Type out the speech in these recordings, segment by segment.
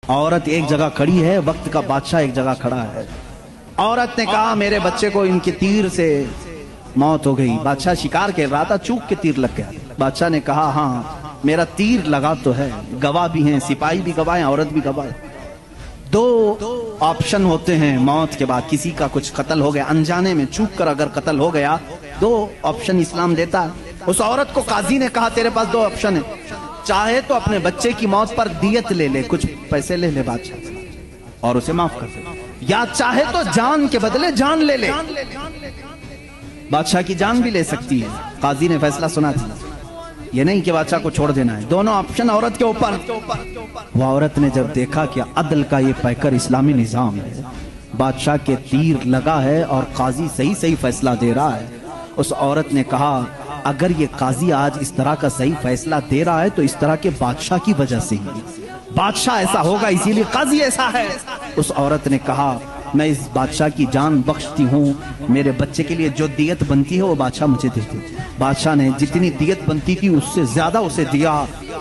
عورت ایک جگہ کھڑی ہے، وقت کا بادشاہ ایک جگہ کھڑا ہے۔ عورت نے کہا میرے بچے کو ان کے تیر سے موت ہو گئی۔ بادشاہ شکار کر رہا تھا، چوک کے تیر لگ گیا۔ بادشاہ نے کہا ہاں میرا تیر لگا تو ہے، گواہ بھی ہیں، سپاہی بھی گواہ ہیں، عورت بھی گواہ ہے۔ دو آپشن ہوتے ہیں موت کے بعد، کسی کا کچھ قتل ہو گیا انجانے میں، چوک کر اگر قتل ہو گیا، دو آپشن اسلام دیتا ہے۔ اس عورت کو قاضی نے کہا تیرے پاس دو آپشن ہے، چاہے تو اپنے بچے کی موت پر دیت لے لے، کچھ پیسے لے لے بادشاہ سے اور اسے معاف کر دے، یا چاہے تو جان کے بدلے جان لے لے، بادشاہ کی جان بھی لے سکتی ہے۔ قاضی نے فیصلہ سنا تھا، یہ نہیں کہ بادشاہ کو چھوڑ دینا ہے، دونوں آپشن عورت کے اوپر۔ وہ عورت نے جب دیکھا کہ عدل کا یہ پیکر اسلامی نظام ہے، بادشاہ کے تیر لگا ہے اور قاضی صحیح فیصلہ دے رہا ہے، اس عورت نے کہا اگر یہ قاضی آج اس طرح کا صحیح فیصلہ دے رہا ہے تو اس طرح کے بادشاہ کی وجہ سے ہی، بادشاہ ایسا ہوگا اسی لیے قاضی ایسا ہے۔ اس عورت نے کہا میں اس بادشاہ کی جان بخشتی ہوں، میرے بچے کے لیے جو دیت بنتی ہے وہ بادشاہ مجھے دیتے۔ بادشاہ نے جتنی دیت بنتی تھی اس سے زیادہ اسے دیا،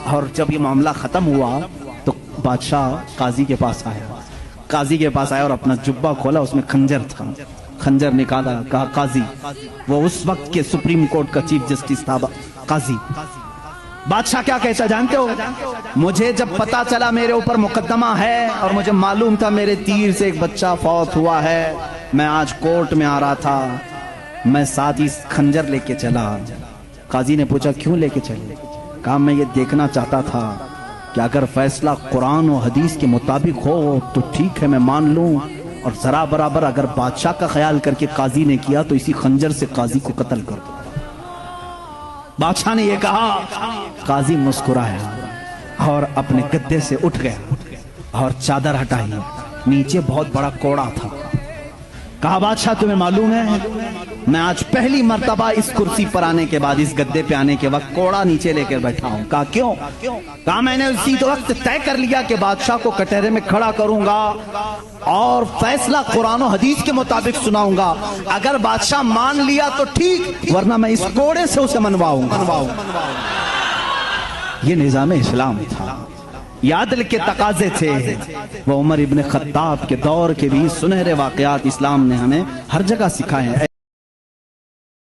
اور جب یہ معاملہ ختم ہوا تو بادشاہ قاضی کے پاس آیا اور اپنا جبہ کھولا، اس میں خنجر تھا، خنجر نکالا، کہا قاضی، وہ اس وقت کے سپریم کورٹ کا چیف جسٹس تھا، قاضی بادشاہ کیا کہتا جانتے ہو؟ مجھے جب پتا چلا میرے اوپر مقدمہ ہے اور مجھے معلوم تھا میرے تیر سے ایک بچہ فوت ہوا ہے، میں آج کورٹ میں آ رہا تھا، میں ساتھ ہی خنجر لے کے چلا۔ قاضی نے پوچھا کیوں لے کے چلے؟ کہا میں یہ دیکھنا چاہتا تھا کہ اگر فیصلہ قرآن و حدیث کے مطابق ہو تو ٹھیک ہے میں مان لوں، اور ذرا برابر اگر بادشاہ کا خیال کر کے قاضی نے کیا تو اسی خنجر سے قاضی کو قتل کر دو۔ بادشاہ نے یہ کہا، قاضی مسکرایا اور اپنے گدے سے اٹھ گیا اور چادر ہٹائی، نیچے بہت بڑا کوڑا تھا۔ کہا بادشاہ تمہیں معلوم ہے میں آج پہلی مرتبہ اس کرسی پر آنے کے بعد، اس گدے پہ آنے کے وقت کوڑا نیچے لے کر بیٹھا ہوں۔ کہا کیوں؟ کہا میں نے اسی وقت طے کر لیا کہ بادشاہ کو کٹہرے میں کھڑا کروں گا اور فیصلہ قرآن و حدیث کے مطابق سناؤں گا، اگر بادشاہ مان لیا تو ٹھیک، ورنہ میں اس کوڑے سے اسے منواؤں گا۔ یہ نظام اسلام تھا، یہ عدل کے تقاضے تھے۔ وہ عمر ابن خطاب کے دور کے بھی سنہرے واقعات اسلام نے ہمیں ہر جگہ سکھائے ہیں۔